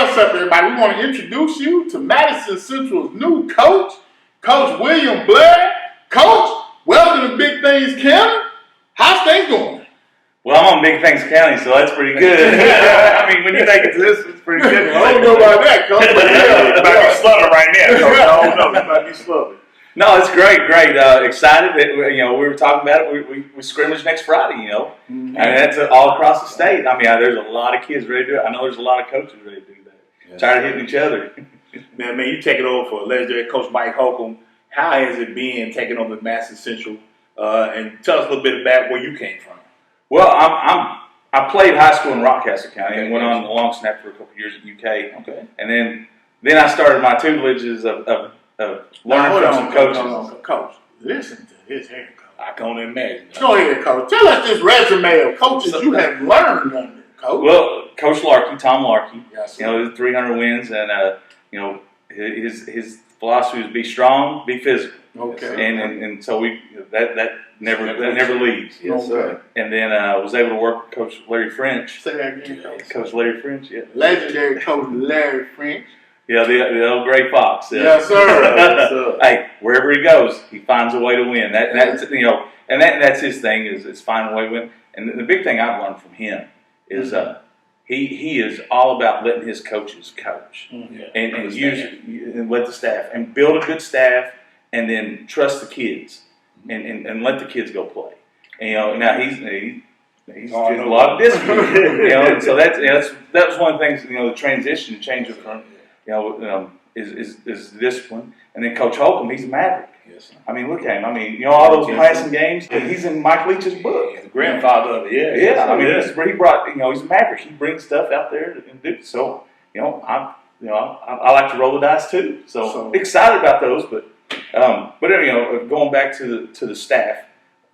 what's up, everybody? We want to introduce you to Madison Central's new coach, Coach William Blair. Coach, welcome to Big Things County. How's things going? Well, I'm on Big Things County, so that's pretty good. I mean, when you make it to this, it's pretty good. I don't know about that, Coach. It might be slumming right now, Coach. I don't know. It might be slumming. No, it's great. Excited that, we were talking about it. We scrimmage next Friday, and that's all across the state. I mean, there's a lot of kids ready to do it. I know there's a lot of coaches ready to do that. Yeah. Tired of hitting each other. Man, you take it over for legendary Coach Mike Holcomb. How has it been taking over Madison Central? And tell us a little bit about where you came from. Well, I played high school in Rockcastle County and went on the long snap for a couple years at UK. Okay. And then I started my tutelage of learning from some coaches. Hold on, Coach. Listen to his hair, Coach. I can only imagine. Go ahead, Coach. Tell us this resume of coaches you have learned under, Coach. Well, Coach Larkey, Tom Larkey, Yes, 300 wins, and his philosophy is be strong, be physical. Okay. And so that never leaves. Yes, sir. And then I was able to work with Coach Larry French. Say that again, Coach. Coach Larry French, yeah. Legendary Coach Larry French. Yeah, the old Gray Fox. Yeah. Yes, sir. Hey, wherever he goes, he finds a way to win. That's his thing is find a way to win. And the big thing I've learned from him is he is all about letting his coaches coach and use and let the staff and build a good staff and then trust the kids and let the kids go play. And, now he's a lot of discipline. And so that was one of the things. The transition change from. Is discipline. And then Coach Holcomb, he's a maverick. Yes. I mean, look at him. I mean, all those passing games, he's in Mike Leach's book. He's the grandfather of it, Yeah. I mean, he brought, he's a maverick. He brings stuff out there and do. So, I like to roll the dice too. So excited about those, but going back to the staff,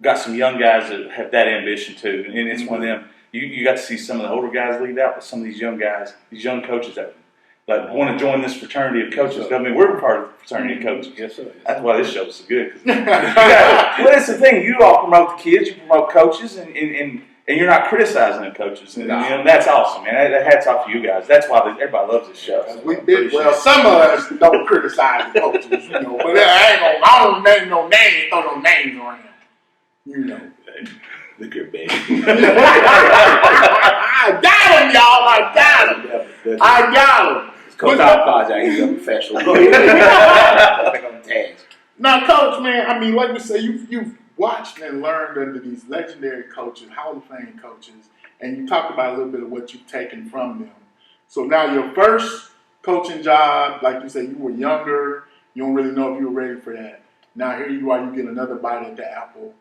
got some young guys that have that ambition too. And it's one of them, you got to see some of the older guys lead out, but some of these young guys, these young coaches that want to join this fraternity of coaches. I mean, we're part of the fraternity of coaches. Yes, sir. That's why this show's so good. Well, that's the thing. You all promote the kids. You promote coaches, and you're not criticizing the coaches. And that's awesome, man. Hats off to you guys. That's why everybody loves this show. Some of us don't criticize the coaches, but I don't name no names, throw no names around. Look at baby. I got him, y'all. I got him. Coach, I apologize. He's a professional. I think I'm tasked. Now, Coach, man, I mean, like we say, you've watched and learned under these legendary coaches, Hall of Fame coaches, and you talked about a little bit of what you've taken from them. So now your first coaching job, like you said, you were younger. You don't really know if you were ready for that. Now here you are, you get another bite at the apple.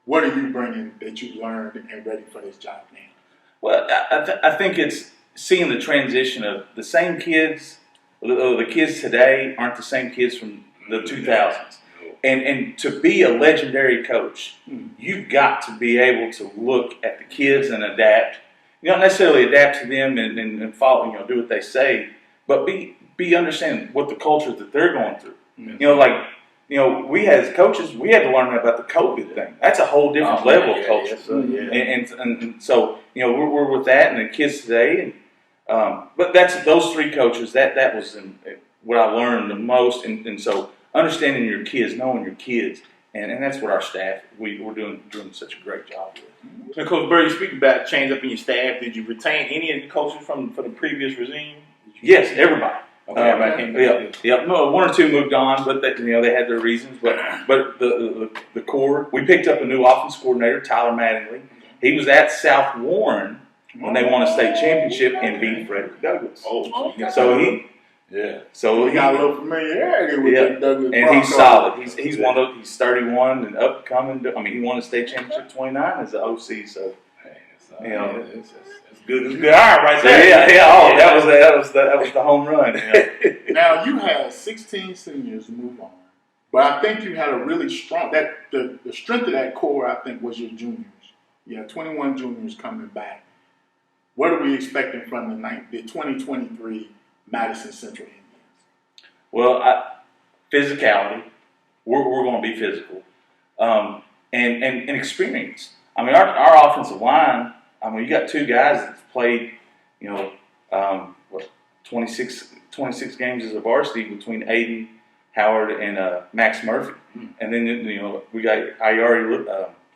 What are you bringing that you've learned and ready for this job now? Well, I think it's seeing the transition of the same kids. The kids today aren't the same kids from the 2000s. And to be a legendary coach, you've got to be able to look at the kids and adapt. You don't necessarily adapt to them and follow, do what they say, but be understanding what the culture that they're going through. We as coaches, we had to learn about the COVID thing. That's a whole different level of culture. And so, we're with that and the kids today. But that's those three coaches, that was what I learned the most. And so understanding your kids, knowing your kids, and that's what our staff, we're doing such a great job with. So, Coach Bird, you speak about change up in your staff. Did you retain any of the coaches from the previous regime? Yes, everybody. Okay, No, one or two moved on, but they had their reasons. But the core, we picked up a new offense coordinator, Tyler Mattingly. He was at South Warren when they won a state championship and beat Frederick Douglass. So he got a little familiarity with that Douglas. And he's solid. He's 31 and upcoming. I mean, he won a state championship 29 as the OC. So it's good. It's good. All right there. That was the home run. Now you had 16 seniors move on, but I think you had a really strong the strength of that core. I think was your juniors. You had 21 juniors coming back. What are we expecting from the 2023 Madison Central Indians? Well, physicality. We're going to be physical, and experience. I mean, our offensive line. I mean, you got two guys that played, 26 games as a varsity between Aiden, Howard, and Max Murphy. And then, we got Iari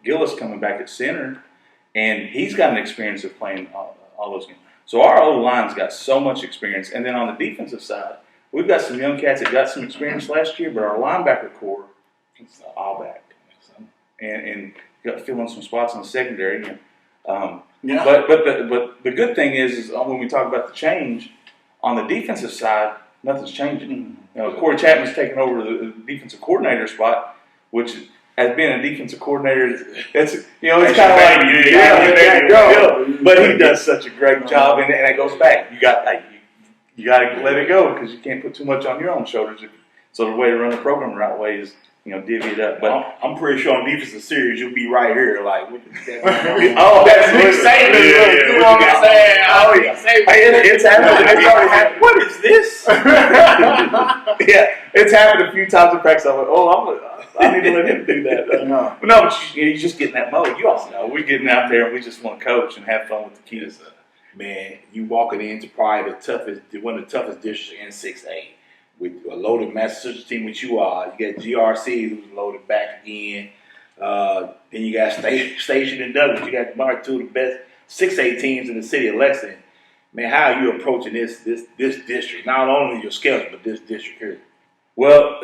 Gillis coming back at center, and he's got an experience of playing all those games. So our O-line's got so much experience. And then on the defensive side, we've got some young cats that got some experience last year, but our linebacker core is all back. And got filling some spots in the secondary. But the good thing is when we talk about the change, on the defensive side, nothing's changing. Corey Chapman's taken over the defensive coordinator spot, which as being a defensive coordinator, it's kind of like but he does such a great job, and it goes back. You got to let it go because you can't put too much on your own shoulders. So the way to run the program the right way is divvy it up. But I'm pretty sure on defensive series you'll be right here, like what that's Nick Saban. You know what I'm saying? Oh yeah, it's happened. It's already happened. What is this? Yeah, it's happened a few times in practice. I'm like, I need to let him do that. No, but you just get in that mode. You also know we're getting out there and we just want to coach and have fun with the kids. Man, you walking into probably one of the toughest districts in 6A. With a loaded Madison Central team, which you are. You got GRC, who's loaded back again. Then you got Station and Douglas. You got marked two of the best 6A teams in the city of Lexington. Man, how are you approaching this district? Not only your schedule, but this district here. Well,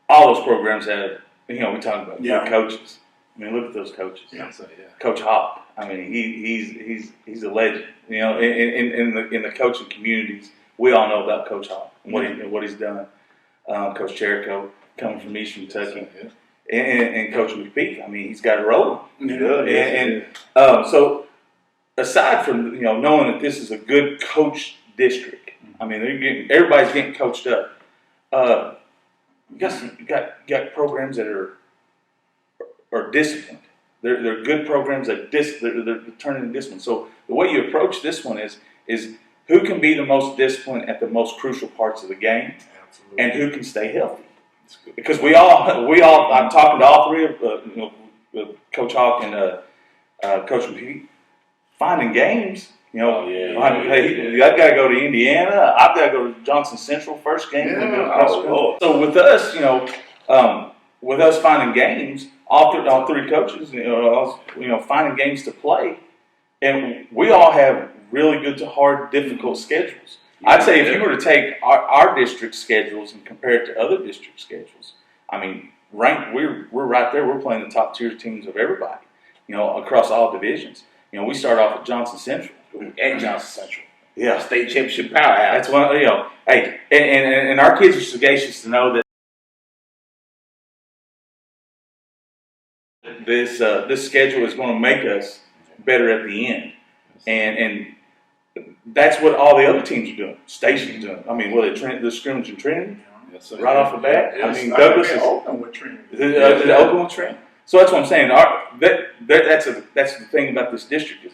all those programs have, we talk about good coaches. I mean, look at those coaches. Yeah. Coach Hawk. I mean, he's a legend. In the coaching communities, we all know about Coach Hawk and what he's done. Coach Cherico coming from Eastern Kentucky, and Coach McPeak. I mean, he's got it rolling. So aside from knowing that this is a good coach district, I mean, everybody's getting coached up. You got programs that are disciplined. They're good programs that they're turning into discipline. So the way you approach this one is who can be the most disciplined at the most crucial parts of the game, and who can stay healthy. Because we all. I'm talking to all three of Coach Hawk and Coach McPeak. Finding games, I've got to go to Indiana. I've got to go to Johnson Central first game. So with us, with us finding games, all three coaches, finding games to play, and we all have really good to hard, difficult schedules. I'd say if you were to take our district schedules and compare it to other district schedules, I mean, we're right there. We're playing the top tier teams of everybody, across all divisions. We start off at Johnson Central. At Johnson Central. Yeah. State championship powerhouse. That's one, hey, and our kids are sagacious to know that this schedule is going to make us better at the end. And that's what all the other teams are doing. Station's doing. I mean, the scrimmage in Trinity? Yes, right off the bat? Yes. I mean, Douglas is open with Trinity. Open with Trinity? So that's what I'm saying. That's the thing about this district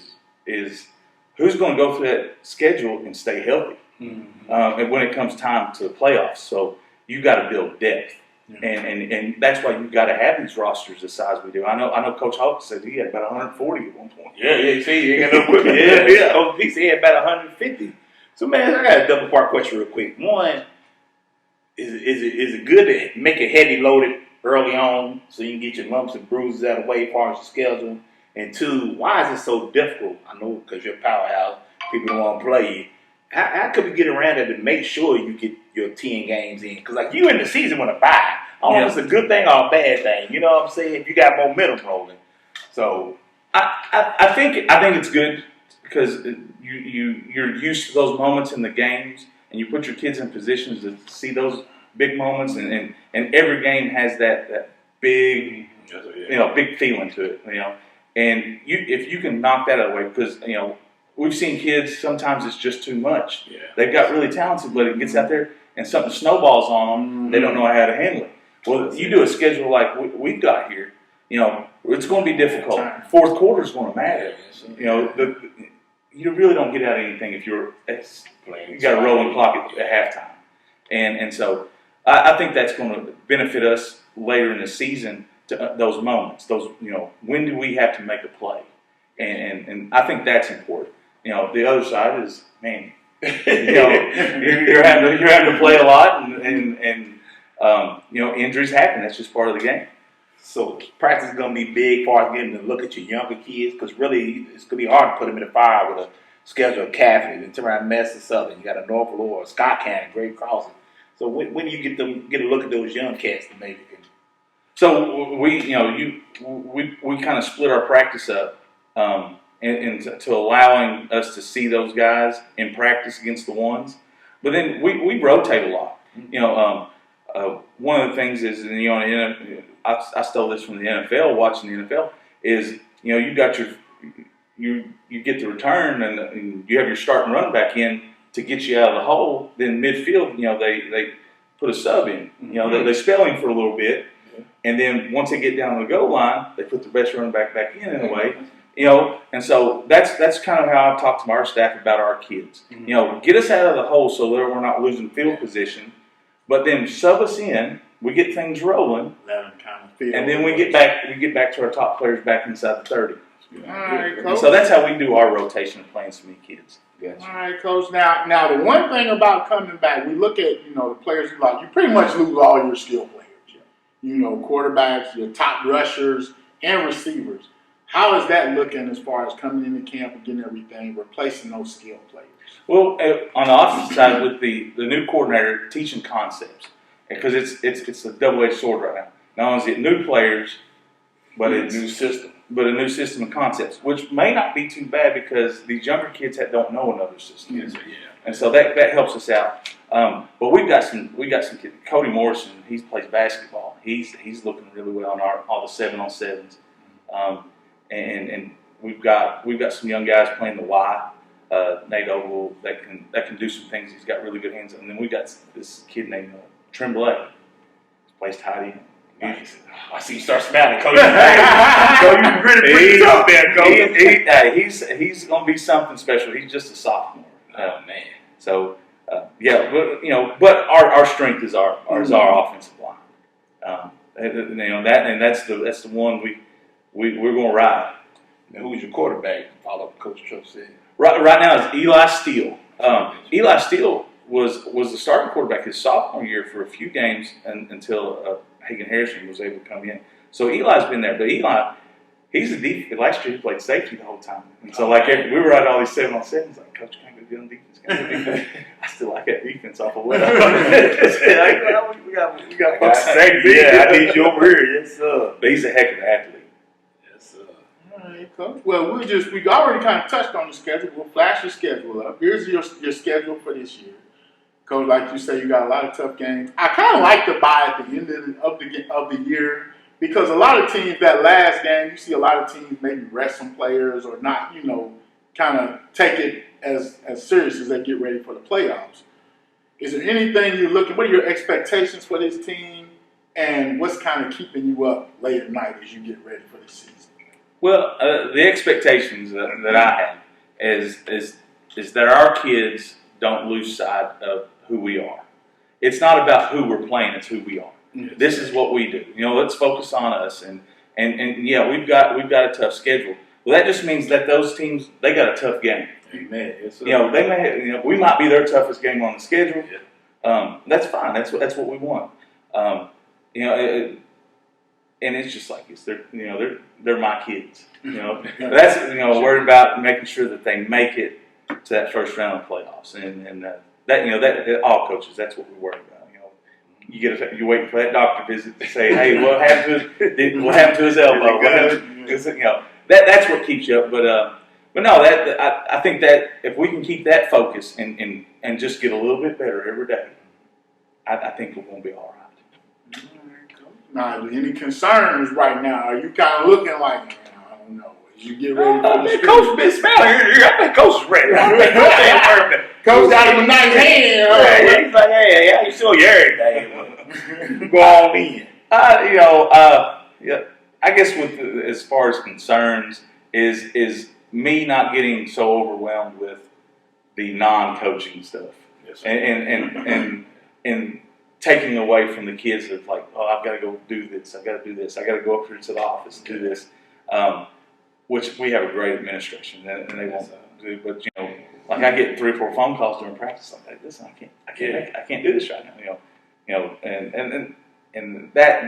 is who's going to go through that schedule and stay healthy. And when it comes time to the playoffs. So you got to build depth. Yeah. And that's why you got to have these rosters the size we do. I know Coach Hawk said he had about 140 at one point. Yeah. You see, you ain't got no equipment. Yeah. Coach P said he had about 150. So man, I got a double part question real quick. One, is it good to make it heavy loaded early on so you can get your lumps and bruises out of the way as far as the schedule? And two, why is it so difficult? I know because you're a powerhouse, people don't want to play you. How could we get around that to make sure you get your 10 games in? Because like you in the season want to buy. I don't know if it's a good thing or a bad thing. You know what I'm saying? If you got momentum rolling. So I think it's good because you're used to those moments in the games, and you put your kids in positions to see those big moments, and every game has that big big feeling to it. And if you can knock that out of the way, because we've seen kids, sometimes it's just too much. Yeah. They've got really talented, but it gets out there and something snowballs on them. They don't know how to handle it. Well, you do a schedule like we've got here, it's going to be difficult. Fourth quarter is going to matter. You really don't get out anything if you got a rolling clock at halftime. And so I think that's going to benefit us later in the season to those moments. When do we have to make a play? And I think that's important. The other side is, man, you're having to play a lot, and injuries happen. That's just part of the game. So practice is going to be big for us getting to look at your younger kids, because really it's going to be hard to put them in the fire with a schedule of Catholic and turn around Madison Southern. You got a North Lower, Scott County, Great Crossing. So when do you get a look at those young cats to maybe? So we kind of split our practice up, and to allowing us to see those guys in practice against the ones, but then we rotate a lot. One of the things is, I stole this from the NFL. Watching the NFL is, you got you get the return, and you have your starting running back in to get you out of the hole. Then midfield, they put a sub in. They spell him for a little bit, and then once they get down to the goal line, they put the best running back in a way. And so that's kind of how I've talked to our staff about our kids. Get us out of the hole so that we're not losing field position, but then sub us in. We get things rolling, let them kind of feel, and then we get back to our top players back inside the 30. All right, And Coach. so that's how we do our rotation of playing so many kids. Gotcha. All right, Coach. Now the one thing about coming back, we look at the players you pretty much lose all your skill players. Quarterbacks, your top rushers, and receivers. How is that looking as far as coming into camp and getting everything, replacing those skill players? Well, on the offensive side, with the new coordinator teaching concepts, because it's a double-edged sword right now. Not only is it new players, but it's new system. But a new system of concepts, which may not be too bad because these younger kids don't know another system. Yes, yeah. And so that helps us out. But we've got some kids. Cody Morrison, he plays basketball. He's looking really well on all the 7-on-7s. And we've got some young guys playing the Y. Nate Ogle that can do some things. He's got really good hands. And then we've got this kid named Tremblay. He plays tight end. Nice. I see you start smiling, Coach. You really put it up there, Coach. He's going to be something special. He's just a sophomore. Oh man. So but our strength is our offensive line. That's the one we're going to ride. Now, who's your quarterback? Follow up Coach Trump said. Right now it's Eli Steele. Eli Steele was the starting quarterback his sophomore year for a few games until Hagan Harrison was able to come in. So Eli's been there, but Eli, he's a defense. Last year he played safety the whole time, and so we were at all these 7-on-7s. Like, Coach, can't go good on defense. I still like that defense off of what we got bucks safety. Yeah, I need you over here. Yes, sir. But he's a heck of an athlete. Yes, sir. All right, Coach. Well, we already kind of touched on the schedule. We'll flash your schedule up. Here's your schedule for this year. Coach, like you say, you got a lot of tough games. I kind of like to buy at the end of the year because a lot of teams, that last game, you see a lot of teams maybe rest some players or not, kind of take it as serious as they get ready for the playoffs. Is there anything what are your expectations for this team, and what's kind of keeping you up late at night as you get ready for the season? Well, the expectations that I have is that our kids don't lose sight of who we are. It's not about who we're playing; it's who we are. Yes. This is what we do. Let's focus on us. And yeah, we've got a tough schedule. Well, that just means that those teams, they got a tough game. Amen. Yes, sir. They may have, we might be their toughest game on the schedule. Yeah. That's fine. That's what we want. And it's just like this. They're my kids. That's worried about making sure that they make it to that first round of playoffs, and that all coaches, that's what we worry about. You're waiting for that doctor visit to say, hey, what happened to his elbow? That's what keeps you up. But no, I think that if we can keep that focus and just get a little bit better every day, I think we're going to be all right. Now, any concerns right now? Are you kind of looking like, I don't know, as you get ready for the Coach been smiling here. I think Coach is ready. Coach got him a nice hand. He's like, hey, you still your everything. Go on in. I guess as far as concerns is me not getting so overwhelmed with the non-coaching stuff, yes, and taking away from the kids that like, oh, I've got to go do this, I've got to do this, I got to go up here to the office and do this, which we have a great administration and they won't do. But Like I get 3 or 4 phone calls during practice. I'm like, listen, I can't do this right now. And that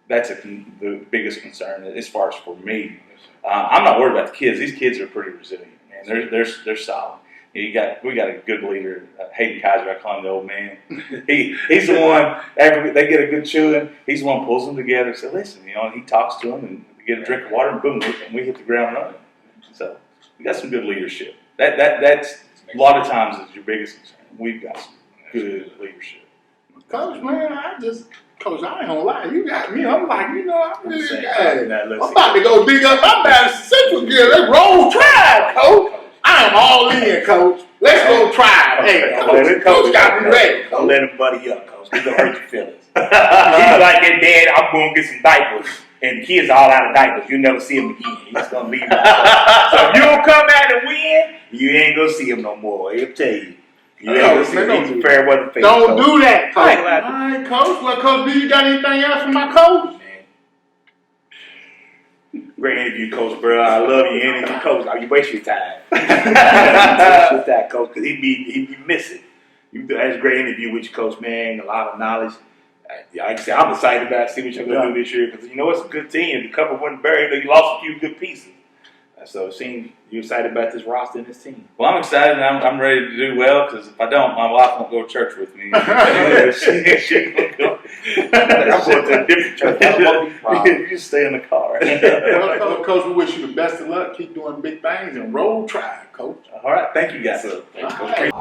that's the biggest concern as far as for me. I'm not worried about the kids. These kids are pretty resilient, man. They're solid. We got a good leader, Hayden Kaiser. I call him the old man. He's the one. After they get a good chewing, he's the one who pulls them together. And says, listen, and he talks to them and we get a drink of water and boom, and we hit the ground running. So we got some good leadership. That's a lot of times is your biggest concern. We've got some good leadership. Coach, man, Coach, I ain't gonna lie. You got me. I'm like, I'm really I'm about to go dig up my Madison Central gear. Let's roll Tribe, Coach. I am all in, Coach. Let's go Tribe. Hey, Coach got me ready. Don't let him buddy up, Coach. He's gonna hurt your feelings. He's like that dad. I'm gonna get some diapers, and the kids all out of diapers. You'll never see him again. He's just gonna leave him. So if you don't come out and win, you ain't gonna see him no more. I'll tell you. You ain't gonna see him. He's a fair weather face. Don't do that, Coach. All right, Coach. Well, Coach, do you got anything else for my coach? Great interview, Coach, bro. I love your energy, Coach. You waste your time. You waste your time, Coach, because he'd be missing. That's a great interview with you, Coach, man. A lot of knowledge. Like I said, I'm excited about seeing what you're going to do this year because, it's a good team. The cover wasn't buried. You lost a few good pieces. So it seems you're excited about this roster and this team. Well, I'm excited and I'm ready to do well because if I don't, my wife won't go to church with me. She won't go. I'm going to a different church. I don't want these problems. You just stay in the car. Well, Coach, we wish you the best of luck. Keep doing big things and roll Tribe, Coach. All right. Thank you, guys. Thanks, Coach.